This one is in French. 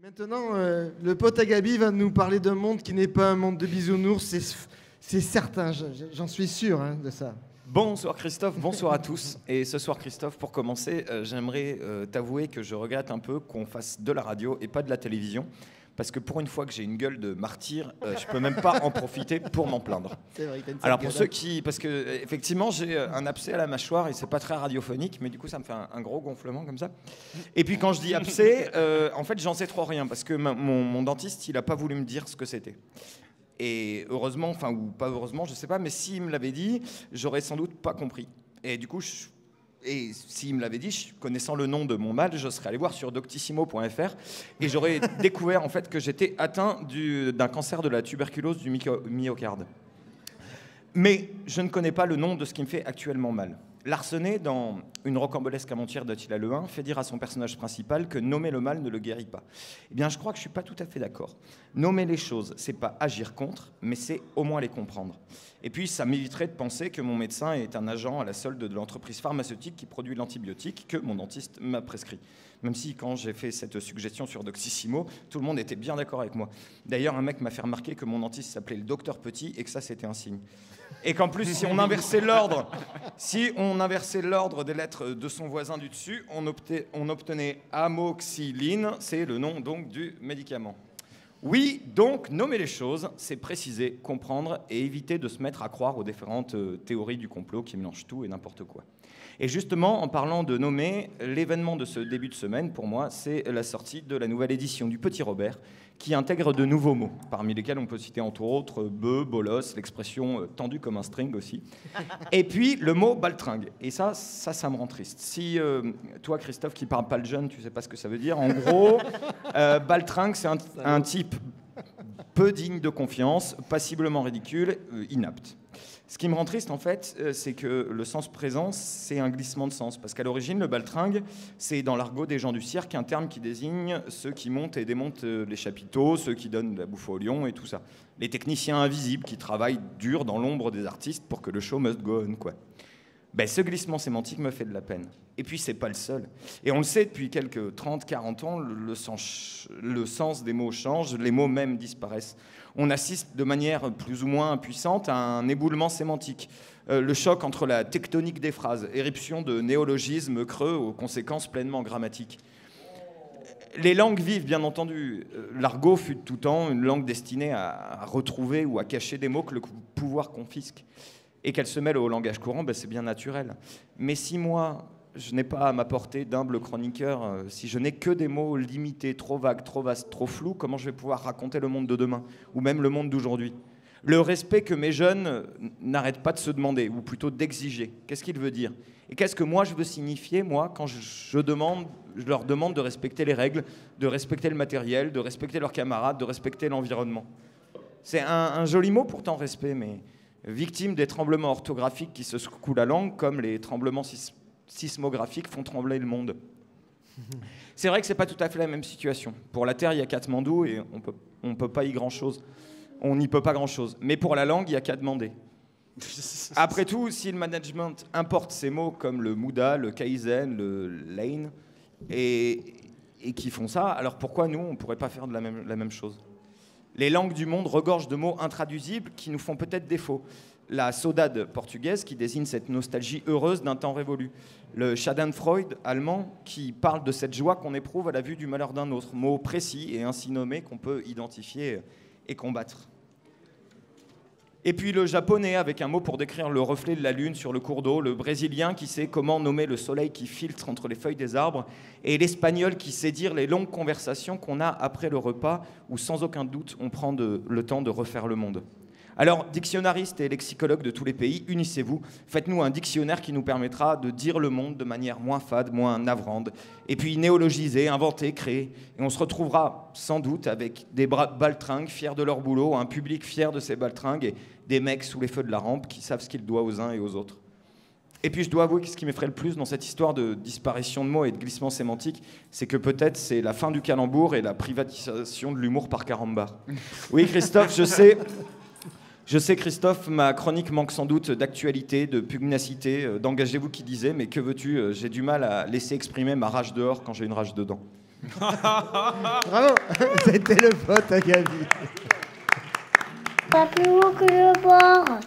Maintenant, le pote à Gabi va nous parler d'un monde qui n'est pas un monde de bisounours, c'est certain, j'en suis sûr de ça. Bonsoir Christophe, bonsoir à tous. Et ce soir Christophe, pour commencer, j'aimerais t'avouer que je regrette un peu qu'on fasse de la radio et pas de la télévision. Parce que pour une fois que j'ai une gueule de martyr, je peux même pas en profiter pour m'en plaindre. C'est vrai, alors pour ceux qui... Parce que effectivement j'ai un abcès à la mâchoire et c'est pas très radiophonique, mais du coup ça me fait un gros gonflement comme ça. Et puis quand je dis abcès, en fait j'en sais trop rien, parce que mon dentiste il a pas voulu me dire ce que c'était. Et heureusement, enfin ou pas heureusement, je sais pas, mais s'il me l'avait dit, j'aurais sans doute pas compris. Et du coup, et s'il me l'avait dit, connaissant le nom de mon mal, je serais allé voir sur doctissimo.fr et j'aurais découvert en fait que j'étais atteint d'un cancer de la tuberculose du myocarde. Mais je ne connais pas le nom de ce qui me fait actuellement mal. Larsenet, dans Une rocambolesque aventurière d'Attila le Hun, fait dire à son personnage principal que nommer le mal ne le guérit pas. Eh bien, je crois que je ne suis pas tout à fait d'accord. Nommer les choses, c'est pas agir contre, mais c'est au moins les comprendre. Et puis, ça m'éviterait de penser que mon médecin est un agent à la solde de l'entreprise pharmaceutique qui produit l'antibiotique que mon dentiste m'a prescrit. Même si, quand j'ai fait cette suggestion sur Doctissimo, tout le monde était bien d'accord avec moi. D'ailleurs, un mec m'a fait remarquer que mon dentiste s'appelait le docteur Petit et que ça, c'était un signe. Et qu'en plus, si on inversait l'ordre des lettres de son voisin du dessus, on obtenait amoxyline, c'est le nom donc du médicament. Oui, donc, nommer les choses, c'est préciser, comprendre et éviter de se mettre à croire aux différentes théories du complot qui mélangent tout et n'importe quoi. Et justement, en parlant de nommer, l'événement de ce début de semaine, pour moi, c'est la sortie de la nouvelle édition du Petit Robert, qui intègre de nouveaux mots, parmi lesquels on peut citer entre autres bœuf, bolos, l'expression tendu comme un string aussi, et puis le mot baltringue. Et ça me rend triste. Si toi, Christophe, qui parle pas le jeune, tu sais pas ce que ça veut dire, en gros, baltringue, c'est un type peu digne de confiance, passiblement ridicule, inapte. Ce qui me rend triste, en fait, c'est que le sens présent, c'est un glissement de sens. Parce qu'à l'origine, le baltringue, c'est dans l'argot des gens du cirque un terme qui désigne ceux qui montent et démontent les chapiteaux, ceux qui donnent la bouffe aux lions et tout ça. Les techniciens invisibles qui travaillent dur dans l'ombre des artistes pour que le show must go on, quoi. Ben, ce glissement sémantique me fait de la peine. Et puis, c'est pas le seul. Et on le sait, depuis quelques 30-40 ans, le sens des mots change, les mots mêmes disparaissent. On assiste de manière plus ou moins impuissante à un éboulement sémantique. Le choc entre la tectonique des phrases, éruption de néologismes creux aux conséquences pleinement grammatiques. Les langues vivent, bien entendu. L'argot fut de tout temps une langue destinée à retrouver ou à cacher des mots que le pouvoir confisque. Et qu'elle se mêle au langage courant, ben c'est bien naturel. Mais si moi, je n'ai pas à m'apporter d'humble chroniqueur, si je n'ai que des mots limités, trop vagues, trop vastes, trop flous, comment je vais pouvoir raconter le monde de demain, ou même le monde d'aujourd'hui? Le respect que mes jeunes n'arrêtent pas de se demander, ou plutôt d'exiger. Qu'est-ce qu'il veut dire? Et qu'est-ce que moi je veux signifier, moi, quand je leur demande de respecter les règles, de respecter le matériel, de respecter leurs camarades, de respecter l'environnement? C'est un joli mot pourtant, respect, mais victime des tremblements orthographiques qui se secouent la langue, comme les tremblements sismographiques font trembler le monde. C'est vrai que c'est pas tout à fait la même situation. Pour la Terre, il y a Katmandou et on peut pas y grand-chose. On n'y peut pas grand-chose. Mais pour la langue, il y a qu'à demander. Après tout, si le management importe ces mots comme le Muda, le Kaizen, le Lane, et qui font ça, alors pourquoi nous, on ne pourrait pas faire de la même chose? Les langues du monde regorgent de mots intraduisibles qui nous font peut-être défaut. La saudade portugaise qui désigne cette nostalgie heureuse d'un temps révolu. Le Schadenfreude allemand qui parle de cette joie qu'on éprouve à la vue du malheur d'un autre. Mot précis et ainsi nommé qu'on peut identifier et combattre. Et puis le japonais avec un mot pour décrire le reflet de la lune sur le cours d'eau, le brésilien qui sait comment nommer le soleil qui filtre entre les feuilles des arbres, et l'espagnol qui sait dire les longues conversations qu'on a après le repas, où sans aucun doute on prend le temps de refaire le monde. Alors, dictionnaristes et lexicologues de tous les pays, unissez-vous, faites-nous un dictionnaire qui nous permettra de dire le monde de manière moins fade, moins navrande, et puis néologiser, inventer, créer. Et on se retrouvera sans doute avec des baltringues fiers de leur boulot, un public fier de ces baltringues, et des mecs sous les feux de la rampe qui savent ce qu'ils doivent aux uns et aux autres. Et puis je dois avouer que ce qui m'effraie le plus dans cette histoire de disparition de mots et de glissement sémantique, c'est que peut-être c'est la fin du calembour et la privatisation de l'humour par carambar. Oui, Christophe, je sais, Christophe, ma chronique manque sans doute d'actualité, de pugnacité, d'engagez-vous qui disait, mais que veux-tu, j'ai du mal à laisser exprimer ma rage dehors quand j'ai une rage dedans. Bravo. C'était le pote à Gabi. Pas plus haut que le bord.